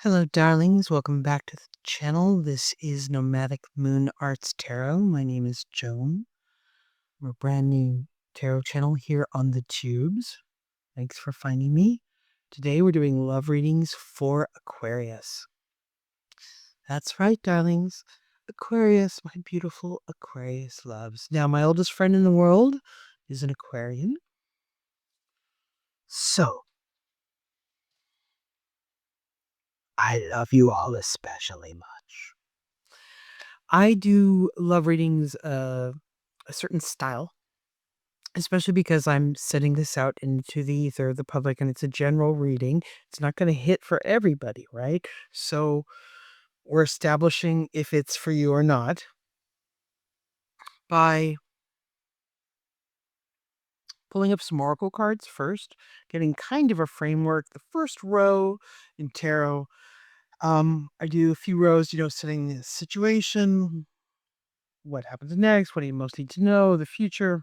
Hello, darlings. Welcome back to the channel. This is Nomadic Moon Arts Tarot. My name is Joan. We're a brand new tarot channel here on the tubes. Thanks for finding me. Today we're doing love readings for Aquarius. That's right, darlings. Aquarius, my beautiful Aquarius loves. Now, my oldest friend in the world is an Aquarian. So, I love you all especially much. I do love readings a certain style, especially because I'm setting this out into the ether, the public, and it's a general reading. It's not going to hit for everybody, right? So we're establishing if it's for you or not by pulling up some oracle cards first, getting kind of a framework. The first row in tarot, I do a few rows, setting the situation, what happens next, what do you most need to know, the future,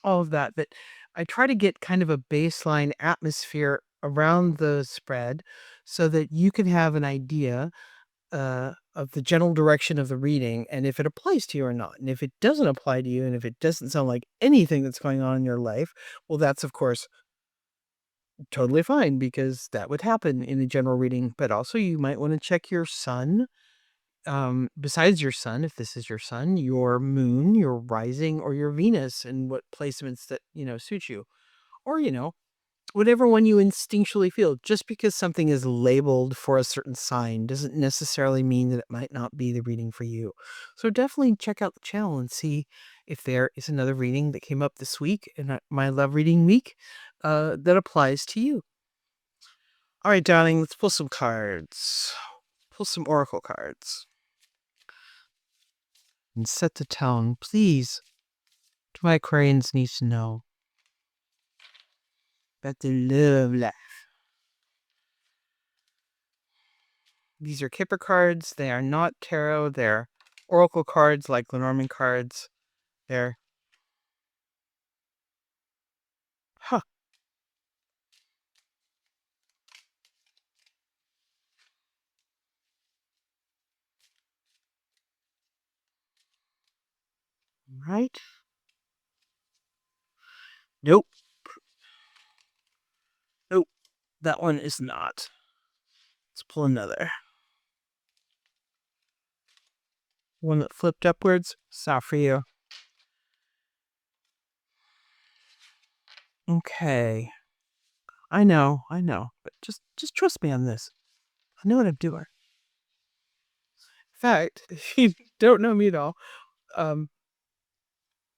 all of that. But I try to get kind of a baseline atmosphere around the spread so that you can have an idea of the general direction of the reading and if it applies to you or not. And if it doesn't apply to you and if it doesn't sound like anything that's going on in your life, well, that's of course totally fine because that would happen in a general reading. But also you might want to check your sun. Besides your sun, if this is your sun, your moon, your rising, or your Venus, and what placements that suit you, or whatever one you instinctually feel. Just because something is labeled for a certain sign doesn't necessarily mean that it might not be the reading for you. So definitely check out the channel and see if there is another reading that came up this week in my love reading week that applies to you. All right, darling, let's pull some cards. Pull some oracle cards. And set the tone, please. What my Aquarians need to know about the love life. These are Kipper cards. They are not tarot. They're oracle cards like Lenormand cards. They're... Huh. Right? Nope. Nope. That one is not. Let's pull another. One that flipped upwards. It's not for you. Okay. I know. But just trust me on this. I know what I'm doing. In fact, if you don't know me at all,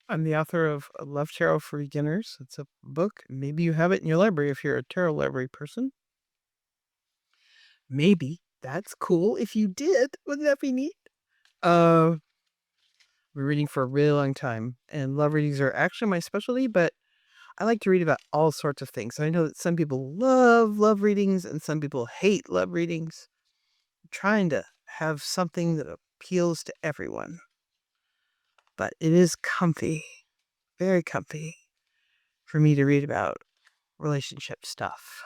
I'm the author of Love Tarot for Beginners. It's a book. Maybe you have it in your library if you're a tarot library person. Maybe. That's cool. If you did, wouldn't that be neat? We're reading for a really long time, and love readings are actually my specialty, but I like to read about all sorts of things. I know that some people love readings and some people hate love readings. I'm trying to have something that appeals to everyone. But it is comfy, very comfy, for me to read about relationship stuff.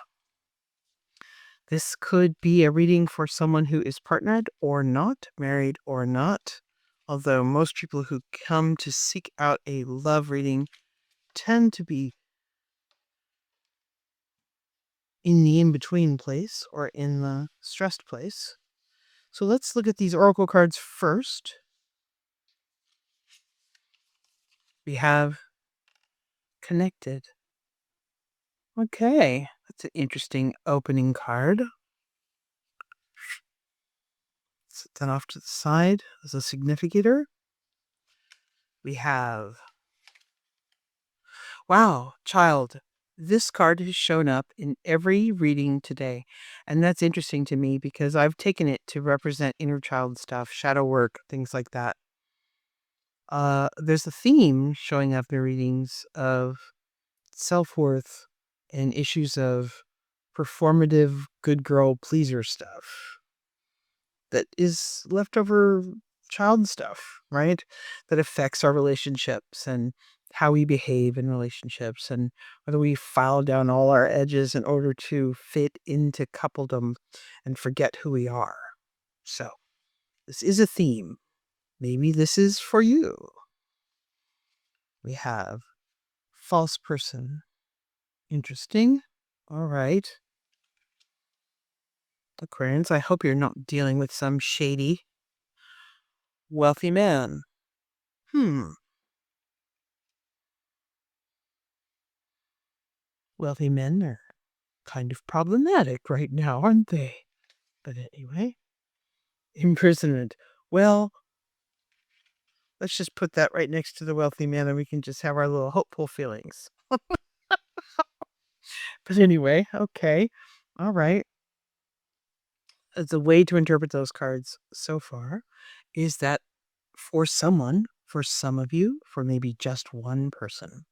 This could be a reading for someone who is partnered or not, married or not. Although most people who come to seek out a love reading tend to be in the in-between place or in the stressed place. So let's look at these oracle cards first. We have connected. Okay, that's an interesting opening card. Set that off to the side as a significator. We have, wow, child. This card has shown up in every reading today. And that's interesting to me because I've taken it to represent inner child stuff, shadow work, things like that. There's a theme showing up in readings of self-worth and issues of performative good girl pleaser stuff that is leftover child stuff, right? That affects our relationships and how we behave in relationships and whether we file down all our edges in order to fit into coupledom and forget who we are. So, this is a theme. Maybe this is for you. We have false person. Interesting. All right. Aquarians, I hope you're not dealing with some shady, wealthy man. Wealthy men are kind of problematic right now, aren't they? But anyway, imprisonment. Well, let's just put that right next to the wealthy man and we can just have our little hopeful feelings. But anyway, okay. All right. The way to interpret those cards so far is that for someone, for some of you, for maybe just one person,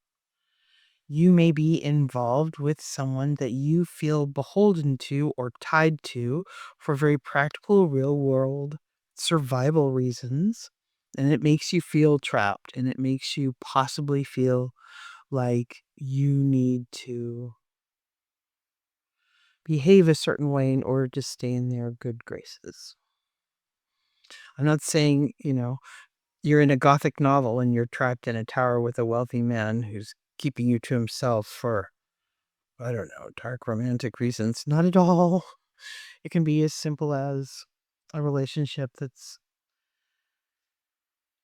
you may be involved with someone that you feel beholden to or tied to for very practical, real world survival reasons. And it makes you feel trapped and it makes you possibly feel like you need to behave a certain way in order to stay in their good graces. I'm not saying, you're in a gothic novel and you're trapped in a tower with a wealthy man who's keeping you to himself for, I don't know, dark romantic reasons. Not at all. It can be as simple as a relationship that's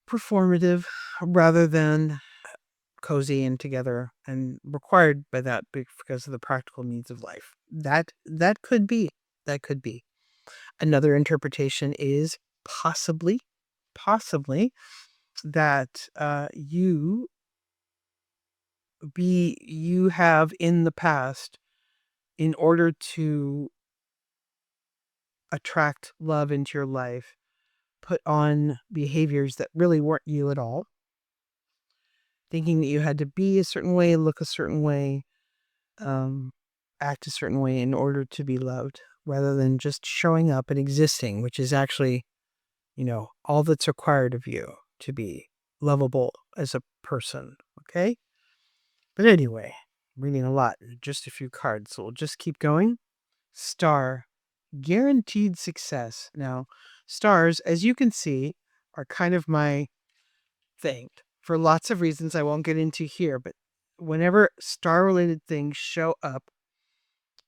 performative rather than cozy and together and required by that because of the practical needs of life. That could be. That could be. Another interpretation is possibly that you have in the past, in order to attract love into your life, put on behaviors that really weren't you at all, thinking that you had to be a certain way, look a certain way, act a certain way in order to be loved, rather than just showing up and existing, which is actually, all that's required of you to be lovable as a person. Okay? But anyway, I'm reading a lot, just a few cards, so we'll just keep going. Star, guaranteed success. Now, stars, as you can see, are kind of my thing for lots of reasons I won't get into here, but whenever star related things show up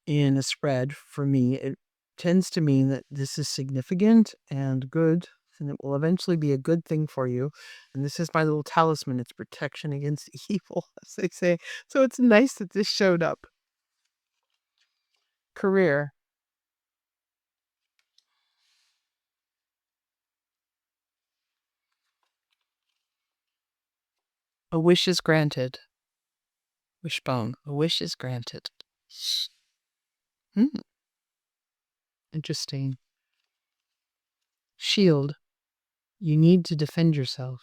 in a spread for me, it tends to mean that this is significant and good, and it will eventually be a good thing for you. And this is my little talisman. It's protection against evil, as they say. So it's nice that this showed up. Career. A wish is granted. Wishbone. A wish is granted. Hmm. Interesting. Shield. You need to defend yourself.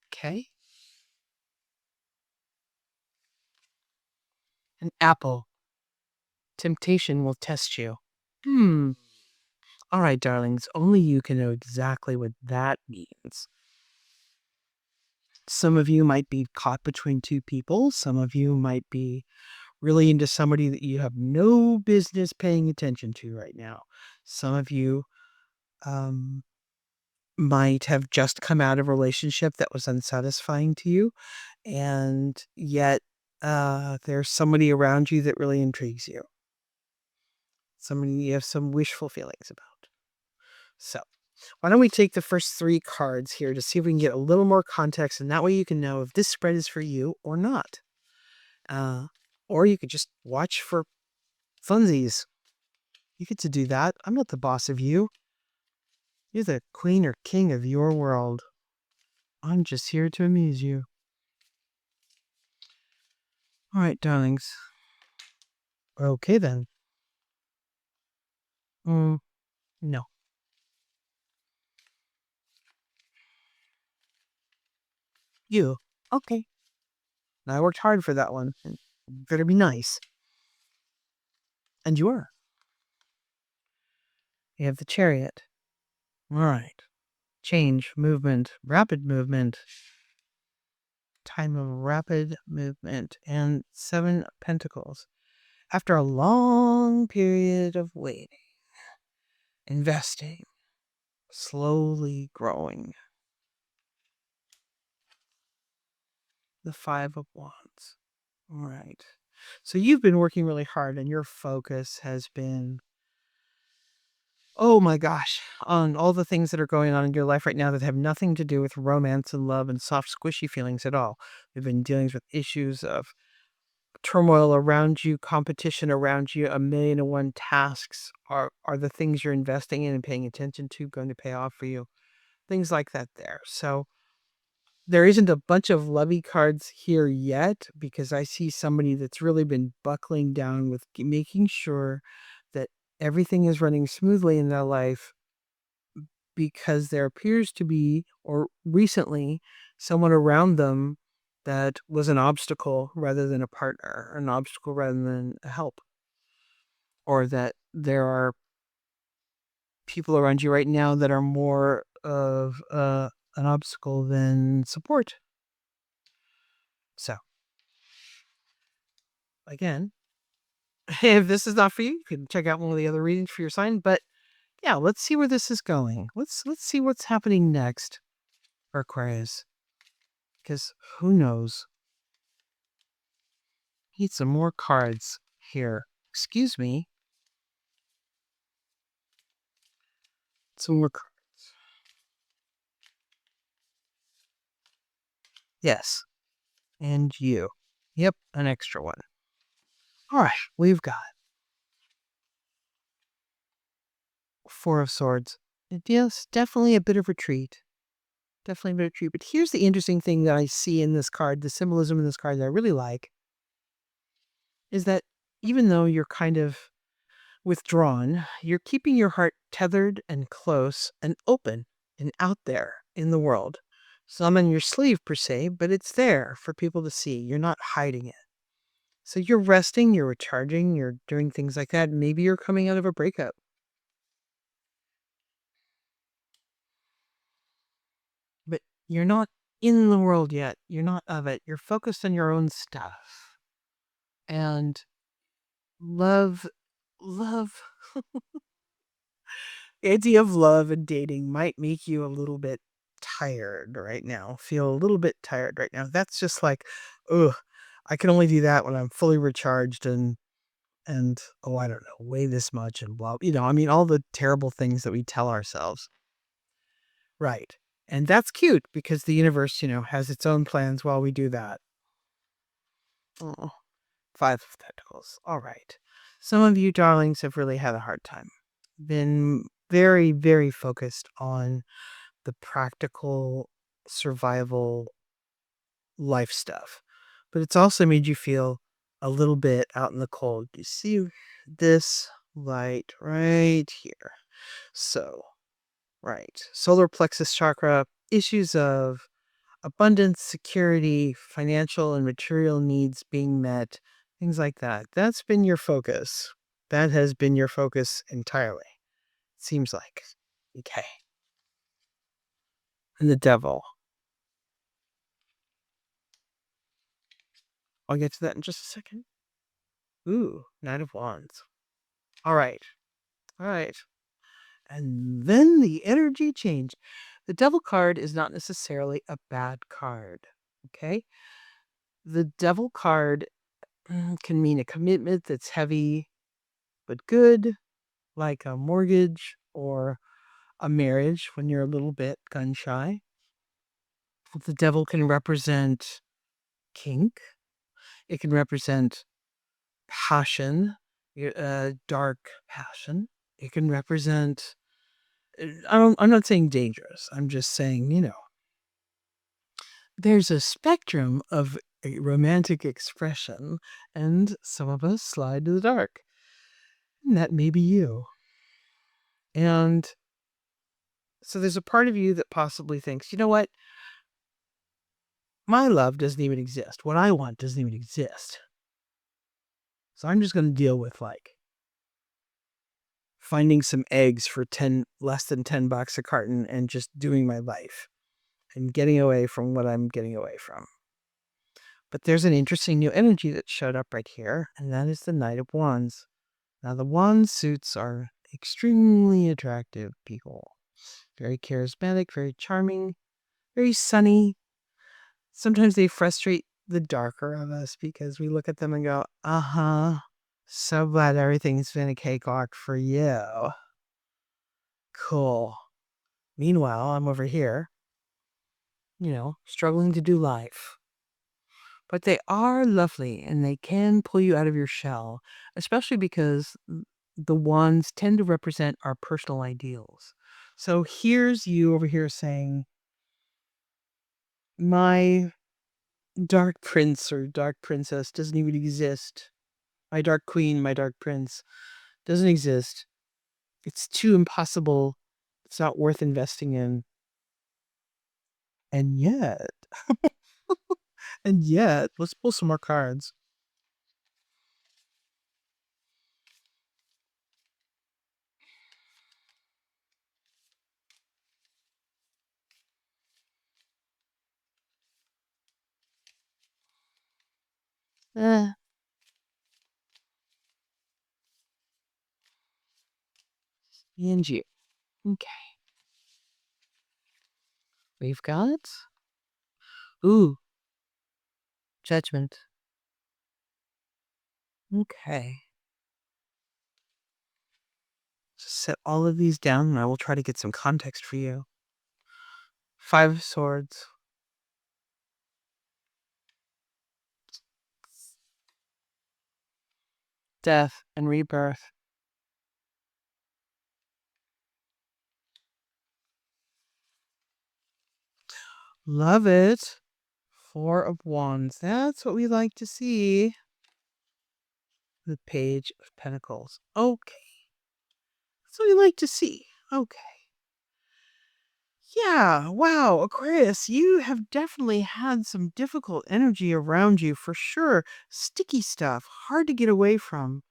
Okay. An apple. Temptation will test you. All right, darlings. Only you can know exactly what that means. Some of you might be caught between two people. Some of you might be really into somebody that you have no business paying attention to right now. Some of you might have just come out of a relationship that was unsatisfying to you, and yet there's somebody around you that really intrigues you. Somebody you have some wishful feelings about. So, why don't we take the first three cards here to see if we can get a little more context, and that way you can know if this spread is for you or not. Or you could just watch for funsies. You get to do that. I'm not the boss of you. You're the queen or king of your world. I'm just here to amuse you. All right, darlings. Okay, then. No. You. Okay. Now, I worked hard for that one. And better be nice. And you are. You have the chariot. All right. Change, movement, rapid movement. time of rapid movement, and 7 of Pentacles. After a long period of waiting, investing, slowly growing. The 5 of Wands. All right. So you've been working really hard and your focus has been, oh my gosh, on all the things that are going on in your life right now that have nothing to do with romance and love and soft, squishy feelings at all. You've been dealing with issues of turmoil around you, competition around you, a million and one tasks. Are the things you're investing in and paying attention to going to pay off for you? Things like that there. So there isn't a bunch of lovey cards here yet because I see somebody that's really been buckling down with making sure that everything is running smoothly in their life, because there appears to be, or recently, someone around them that was an obstacle rather than a partner, an obstacle rather than a help, or that there are people around you right now that are more of an obstacle than support. So, again, if this is not for you, you can check out one of the other readings for your sign. But yeah, let's see where this is going. Let's see what's happening next for Aquarius, because who knows? Need some more cards here. Excuse me. Some more cards. Yes. And you. Yep, an extra one. All right, we've got 4 of Swords. Yes, definitely a bit of retreat. Definitely a bit of retreat. But here's the interesting thing that I see in this card, the symbolism in this card that I really like, is that even though you're kind of withdrawn, you're keeping your heart tethered and close and open and out there in the world. Some on your sleeve per se, but it's there for people to see. You're not hiding it. So you're resting, you're recharging, you're doing things like that. Maybe you're coming out of a breakup. But you're not in the world yet. You're not of it. You're focused on your own stuff. And love, love, the idea of love and dating might make you a little bit tired right now. Feel a little bit tired right now. That's just like, ugh, I can only do that when I'm fully recharged and oh, I don't know, weigh this much and blah. I mean, all the terrible things that we tell ourselves. Right. And that's cute because the universe, has its own plans while we do that. Oh, 5 of Pentacles. All right. Some of you darlings have really had a hard time. Been very, very focused on the practical survival life stuff. But it's also made you feel a little bit out in the cold. You see this light right here. So, right. Solar plexus chakra, issues of abundance, security, financial and material needs being met, things like that. That's been your focus. That has been your focus entirely. Seems like. Okay. And the devil. I'll get to that in just a second. Ooh, Knight of Wands. All right. All right. And then the energy changed. The devil card is not necessarily a bad card. Okay. The devil card can mean a commitment that's heavy but good, like a mortgage or a marriage when you're a little bit gun shy. The devil can represent kink. It can represent passion, dark passion. It can represent, I'm not saying dangerous. I'm just saying, there's a spectrum of a romantic expression, and some of us slide to the dark. And that may be you. And so there's a part of you that possibly thinks, you know what? My love doesn't even exist. What I want doesn't even exist. So I'm just going to deal with finding some eggs for less than $10 a carton and just doing my life and getting away from what I'm getting away from. But there's an interesting new energy that showed up right here, and that is the Knight of Wands. Now, the Wand suits are extremely attractive people. Very charismatic, very charming, very sunny. Sometimes they frustrate the darker of us because we look at them and go, uh-huh, so glad everything's been a cakewalk for you. Cool. Meanwhile, I'm over here, struggling to do life. But they are lovely and they can pull you out of your shell, especially because the wands tend to represent our personal ideals. So here's you over here saying, my dark prince or dark princess doesn't even exist. My dark queen, my dark prince doesn't exist. It's too impossible. It's not worth investing in. And yet, let's pull some more cards. Eh, and you. Okay. We've got, ooh, Judgment. Okay. Just set all of these down and I will try to get some context for you. Five of Swords. Death and rebirth. Love it. Four of Wands. That's what we like to see. The Page of Pentacles. Okay. That's what we like to see. Okay. Yeah, wow, Aquarius, you have definitely had some difficult energy around you for sure. Sticky stuff, hard to get away from.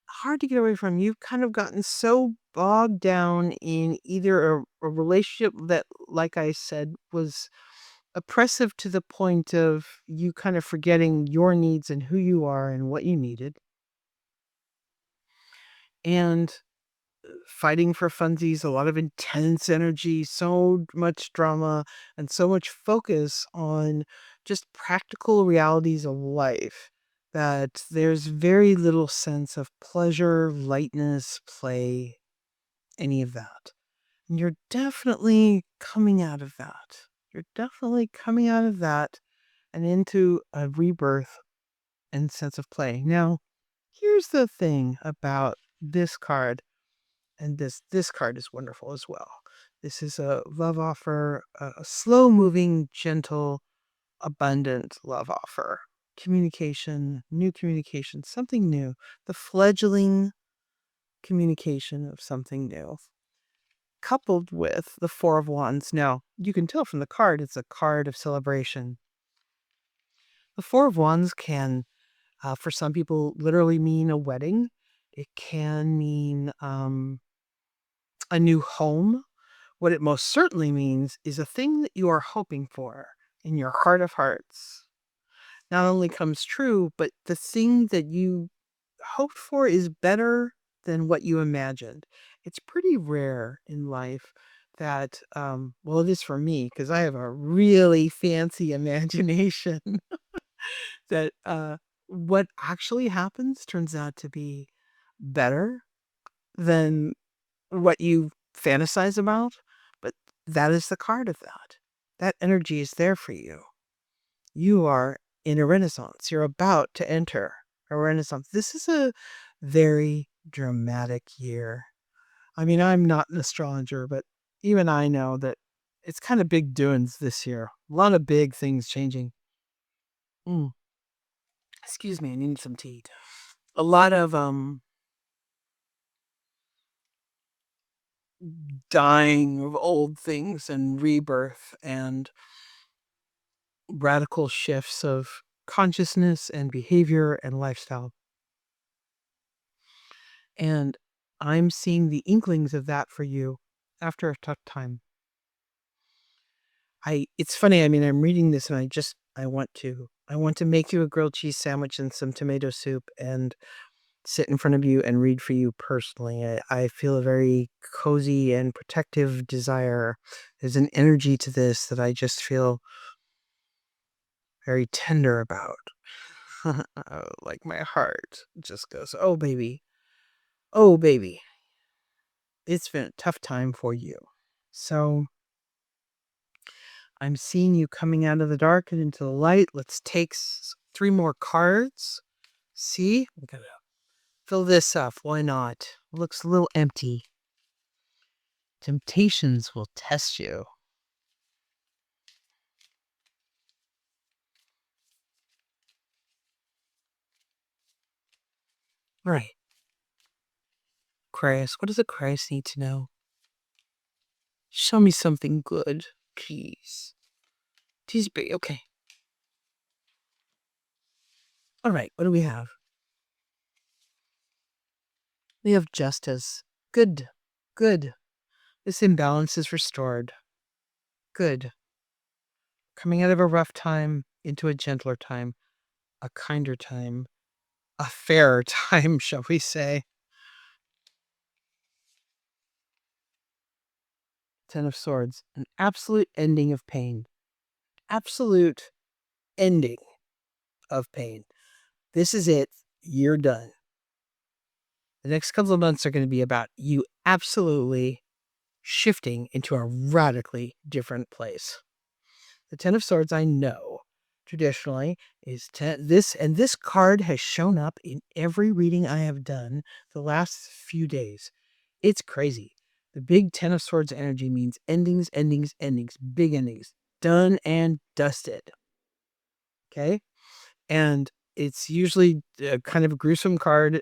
Hard to get away from. You've kind of gotten so bogged down in either a relationship that, like I said, was oppressive to the point of you kind of forgetting your needs and who you are and what you needed. And fighting for funsies, a lot of intense energy, so much drama, and so much focus on just practical realities of life that there's very little sense of pleasure, lightness, play, any of that. And you're definitely coming out of that. You're definitely coming out of that and into a rebirth and sense of play. Now, here's the thing about this card. And this card is wonderful as well. This is a love offer, a slow moving, gentle, abundant love offer. Communication, something new. The fledgling communication of something new. Coupled with the Four of Wands. Now, you can tell from the card, it's a card of celebration. The Four of Wands can, for some people, literally mean a wedding. It can mean a new home. What it most certainly means is a thing that you are hoping for in your heart of hearts not only comes true, but the thing that you hoped for is better than what you imagined. It's pretty rare in life that, well, it is for me because I have a really fancy imagination that what actually happens turns out to be better than what you fantasize about, but that is the card of that. That energy is there for you. You are in a renaissance. You're about to enter a renaissance. This is a very dramatic year. I mean, I'm not an astrologer, but even I know that it's kind of big doings this year. A lot of big things changing. Mm. Excuse me, I need some tea. A lot of dying of old things and rebirth and radical shifts of consciousness and behavior and lifestyle. And I'm seeing the inklings of that for you after a tough time. It's funny, I mean, I'm reading this and I want to I want to make you a grilled cheese sandwich and some tomato soup and sit in front of you and read for you personally. I feel a very cozy and protective desire. There's an energy to this that I just feel very tender about. Oh, like my heart just goes, oh, baby. Oh, baby. It's been a tough time for you. So I'm seeing you coming out of the dark and into the light. Let's take 3 more cards. See? I'm going to fill this up. Why not? It looks a little empty. Temptations will test you. Right. Aquarius, what does Aquarius need to know? Show me something good, please. Please be okay. All right, what do we have? We have justice. Good. Good. This imbalance is restored. Good. Coming out of a rough time into a gentler time, a kinder time, a fairer time, shall we say. 10 of Swords, an absolute ending of pain. Absolute ending of pain. This is it. You're done. The next couple of months are going to be about you absolutely shifting into a radically different place. The 10 of Swords, I know, traditionally, is this card has shown up in every reading I have done the last few days. It's crazy. The big 10 of Swords energy means endings, endings, endings, big endings. Done and dusted. Okay? And it's usually a kind of a gruesome card,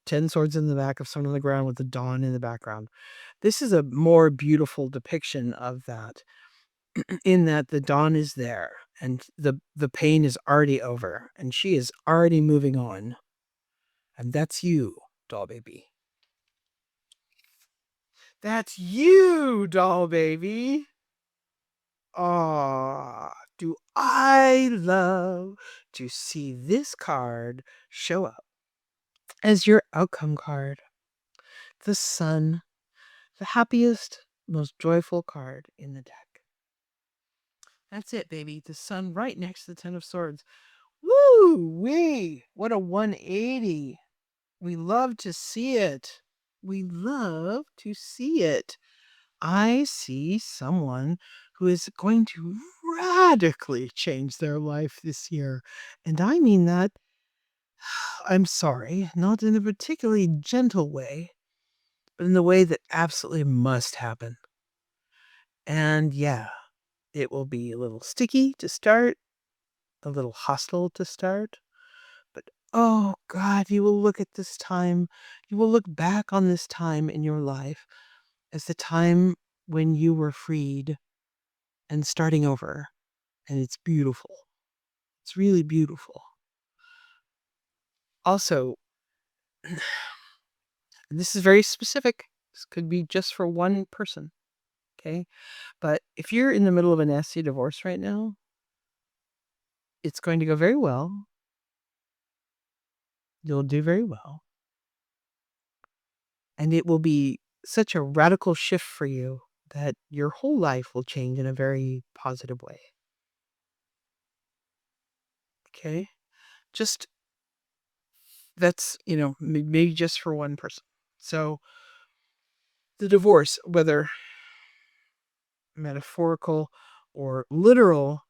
10 swords in the back of someone on the ground with the dawn in the background. This is a more beautiful depiction of that, in that the dawn is there and the pain is already over and she is already moving on. And that's you, doll baby. That's you, doll baby. Ah, do I love to see this card show up as your outcome card. The Sun, the happiest, most joyful card in the deck. That's it, baby. The Sun right next to the 10 of Swords. Woo wee! What a 180. We love to see it. We love to see it. I see someone who is going to radically change their life this year. And I mean that, I'm sorry, not in a particularly gentle way, but in the way that absolutely must happen. And yeah, it will be a little sticky to start, a little hostile to start, but oh God, you will look at this time, you will look back on this time in your life as the time when you were freed and starting over. And it's beautiful. It's really beautiful. Also, this is very specific. This could be just for one person. Okay. But if you're in the middle of a nasty divorce right now, it's going to go very well. You'll do very well. And it will be such a radical shift for you that your whole life will change in a very positive way. Okay? Just, that's, maybe just for one person. So the divorce, whether metaphorical or literal,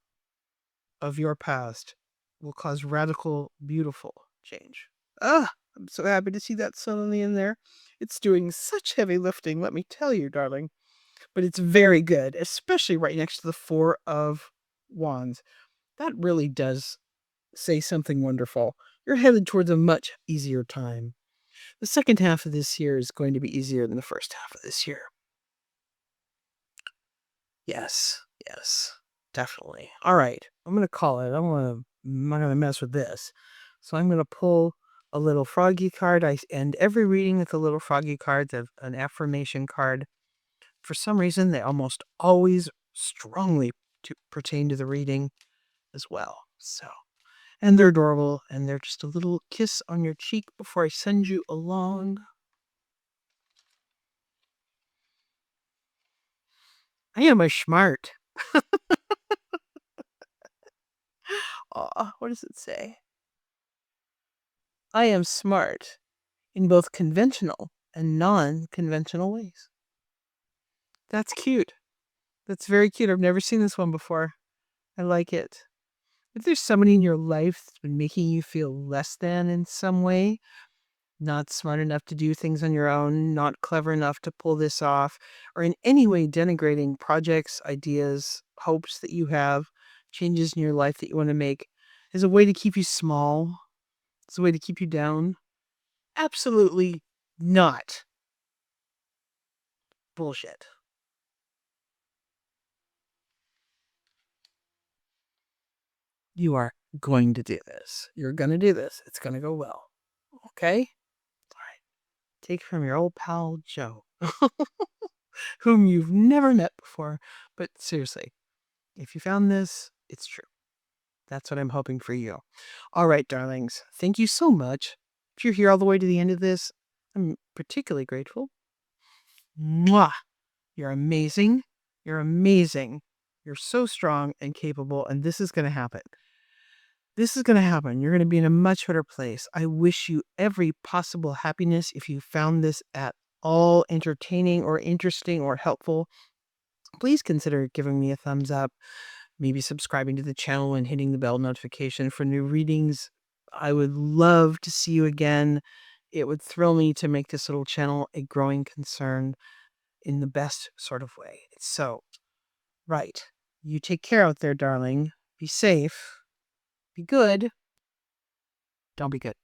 of your past, will cause radical, beautiful change. Ah, I'm so happy to see that suddenly in there. It's doing such heavy lifting, let me tell you, darling. But it's very good, especially right next to the 4 of Wands. That really does say something wonderful. You're headed towards a much easier time. The second half of this year is going to be easier than the first half of this year. Yes, yes, definitely. All right, I'm going to call it. I'm not going to mess with this. So I'm going to pull a little froggy card. I end every reading with a little froggy card, an affirmation card. For some reason, they almost always strongly pertain to the reading as well. So And they're adorable, and they're just a little kiss on your cheek before I send you along. I am a smart. Aw, what does it say? I am smart in both conventional and non-conventional ways. That's cute. That's very cute. I've never seen this one before. I like it. If there's somebody in your life that's been making you feel less than in some way, not smart enough to do things on your own, not clever enough to pull this off, or in any way denigrating projects, ideas, hopes that you have, changes in your life that you want to make, is a way to keep you small, it's a way to keep you down. Absolutely not. Bullshit. You are going to do this. You're going to do this. It's going to go well. Okay? All right. Take from your old pal, Joe, whom you've never met before. But seriously, if you found this, it's true. That's what I'm hoping for you. All right, darlings. Thank you so much. If you're here all the way to the end of this, I'm particularly grateful. Mwah! You're amazing. You're amazing. You're so strong and capable, and this is going to happen. This is going to happen. You're going to be in a much better place. I wish you every possible happiness. If you found this at all entertaining or interesting or helpful, please consider giving me a thumbs up, maybe subscribing to the channel and hitting the bell notification for new readings. I would love to see you again. It would thrill me to make this little channel a growing concern in the best sort of way. So, right. You take care out there, darling. Be safe. Be good. Don't be good.